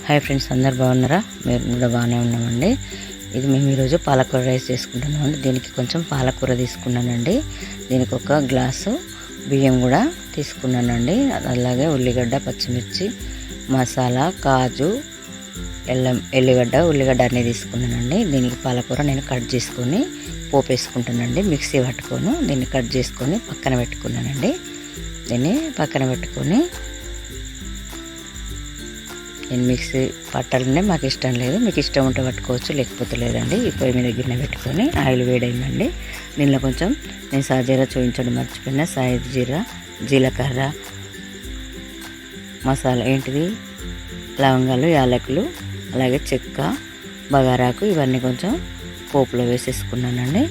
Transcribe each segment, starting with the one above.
Hi friends, అందరు బాగున్నారా? మేము కూడా బాగానే ఉన్నామండి. ఇది మేము ఈరోజు పాలకూర రైస్ చేసుకుంటున్నామండి. దీనికి కొంచెం పాలకూర తీసుకున్నానండి. దీనికి ఒక గ్లాసు బియ్యం కూడా తీసుకున్నానండి. అలాగే ఉల్లిగడ్డ, పచ్చిమిర్చి, మసాలా, కాజు, ఉల్లిగడ్డ అన్నీ తీసుకున్నానండి. దీనికి పాలకూర నేను కట్ చేసుకొని పోపు వేసుకుంటానండి. మిక్సీ పట్టుకొని దీన్ని కట్ చేసుకొని పక్కన పెట్టుకున్నానండి. దీన్ని పక్కన పెట్టుకొని నేను మిక్సీ పట్టాలంటే మాకు ఇష్టం లేదు, మీకు ఇష్టం ఉంటే పట్టుకోవచ్చు, లేకపోతే లేదండి. ఈ పొయ్యి మీద గిన్నె పెట్టుకొని ఆయిల్ వేడైందండి. దీనిలో కొంచెం నేను సాజీరా చూపించడం మర్చిపోయిన జీలకర్ర, మసాలా ఏంటిది లవంగాలు, యాలకులు, అలాగే చెక్క, బగారాకు ఇవన్నీ కొంచెం పోపులో వేసేసుకున్నానండి.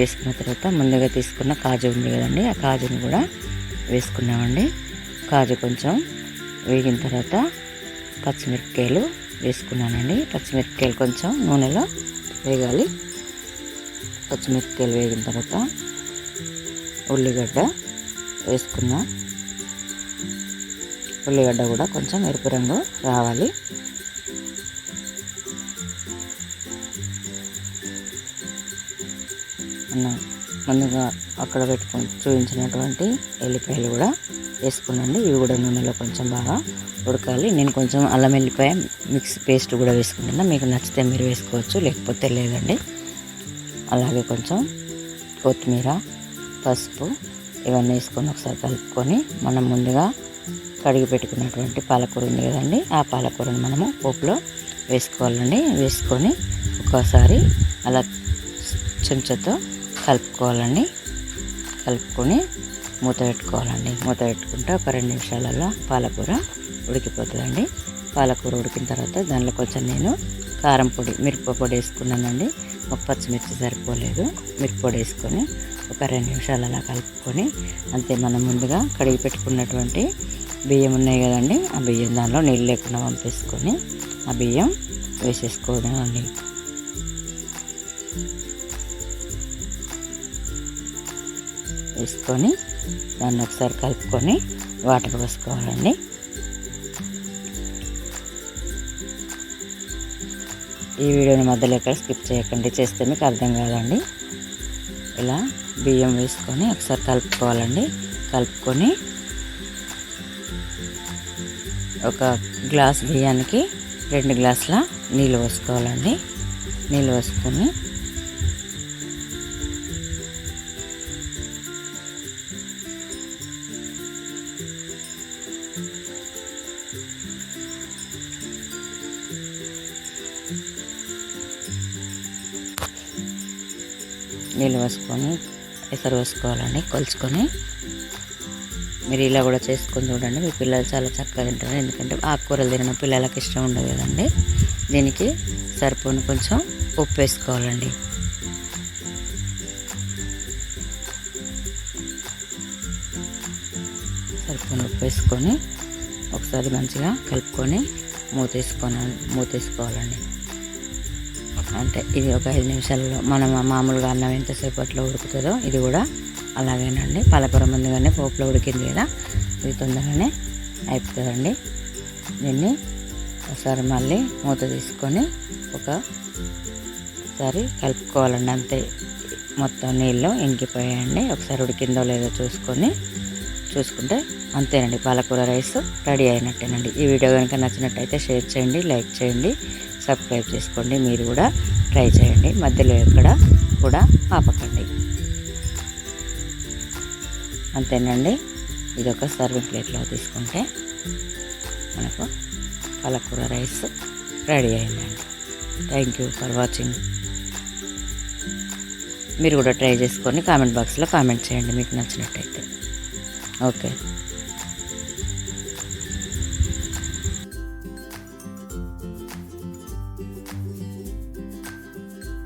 వేసుకున్న తర్వాత ముందుగా తీసుకున్న కాజు ఉంది కదండి, ఆ కాజుని కూడా వేసుకున్నామండి. కాజు కొంచెం వేగిన తర్వాత పచ్చిమిరపకాయలు వేసుకున్నానండి. పచ్చిమిరపకాయలు కొంచెం నూనెలో వేగాలి. పచ్చిమిరపకాయలు వేగిన తర్వాత ఉల్లిగడ్డ వేసుకున్న ఉల్లిగడ్డ కూడా కొంచెం ఎరుపు రంగు రావాలి. ముందుగా అక్కడ పెట్టుకొని చూపించినటువంటి ఎల్లిపాయలు కూడా వేసుకున్నాండి. ఇవి కూడా నూనెలో కొంచెం బాగా ఉడకాలి. నేను కొంచెం అల్లం వెల్లిపాయ మిక్స్ పేస్ట్ కూడా వేసుకుంటున్నా. మీకు నచ్చితే మీరు వేసుకోవచ్చు, లేకపోతే లేదండి. అలాగే కొంచెం కొత్తిమీర, పసుపు ఇవన్నీ వేసుకొని ఒకసారి కలుపుకొని మనం ముందుగా కడిగి పెట్టుకున్నటువంటి పాలకూర ఉంది కదండి, ఆ పాలకూరని మనము పోపులో వేసుకోవాలండి. వేసుకొని ఒకసారి అలా చెంచాతో కలుపుకోవాలండి. కలుపుకొని మూత పెట్టుకోవాలండి. మూత పెట్టుకుంటే ఒక 2 నిమిషాలలో పాలకూర ఉడికిపోతుందండి. పాలకూర ఉడికిన తర్వాత దానిలో కొంచెం నేను కారం పొడి, మిరపపొడి వేసుకున్నానండి. ఒక పచ్చిమిర్చి సరిపోలేదు, మిరపపొడి వేసుకొని ఒక 2 నిమిషాలు అలా కలుపుకొని అంతే. మనం ముందుగా కడిగి పెట్టుకున్నటువంటి బియ్యం ఉన్నాయి కదండి, ఆ బియ్యం దానిలో నీళ్ళు లేకుండా పంపేసుకొని ఆ బియ్యం వేసేసుకోవడం. వేసుకొని దాన్ని ఒకసారి కలుపుకొని వాటర్ పోసుకోవాలండి. ఈ వీడియోని మధ్యలో ఎక్కడ స్కిప్ చేయకండి, చేస్తే మీకు అర్థం కాదండి. ఇలా బియ్యం వేసుకొని ఒకసారి కలుపుకోవాలండి. కలుపుకొని ఒక గ్లాస్ బియ్యానికి 2 గ్లాసుల నీళ్ళు పోసుకోవాలండి. నీళ్ళు పోసుకొని ఎసరు వేసుకోవాలండి. కొలుచుకొని మీరు ఇలా కూడా చేసుకొని చూడండి. మీ పిల్లలు చాలా చక్కగా తింటారు. ఎందుకంటే ఆకుకూరలు తినడం పిల్లలకి ఇష్టం ఉండదు కదండి. దీనికి సరిపోను కొంచెం ఉప్పు వేసుకోవాలండి. సరిపోను ఉప్పు వేసుకొని ఒకసారి మంచిగా కలుపుకొని మూతేసుకోవాలండి. అంటే ఇది ఒక 5 నిమిషాలలో మనం మామూలుగా అన్నం ఎంతసేపట్లో ఉడుకుతుందో ఇది కూడా అలాగేనండి. పాలకూర ముందుగానే పోపులో ఉడికింది కదా, ఇది తొందరగానే అయిపోతుందండి. దీన్ని ఒకసారి మళ్ళీ మూత తీసుకొని ఒకసారి కలుపుకోవాలండి. అంతే, మొత్తం నీళ్ళు ఇంకిపోయాయండి. ఒకసారి ఉడికిందో లేదో చూసుకుంటే అంతేనండి. పాలకూర రైస్ రెడీ అయినట్టేనండి. ఈ వీడియో కనుక నచ్చినట్టయితే షేర్ చేయండి, లైక్ చేయండి, సబ్స్క్రైబ్ చేసుకోండి. మీరు కూడా ట్రై చేయండి, మధ్యలో ఎక్కడ కూడా ఆపకండి. అంతేనండి. ఇది ఒక సర్వింగ్ ప్లేట్లో తీసుకుంటే మనకు పాలకూర రైస్ రెడీ అయిందండి. Thank you for watching. మీరు కూడా ట్రై చేసుకొని కామెంట్ బాక్స్లో కామెంట్ చేయండి మీకు నచ్చినట్టయితే. ఓకే.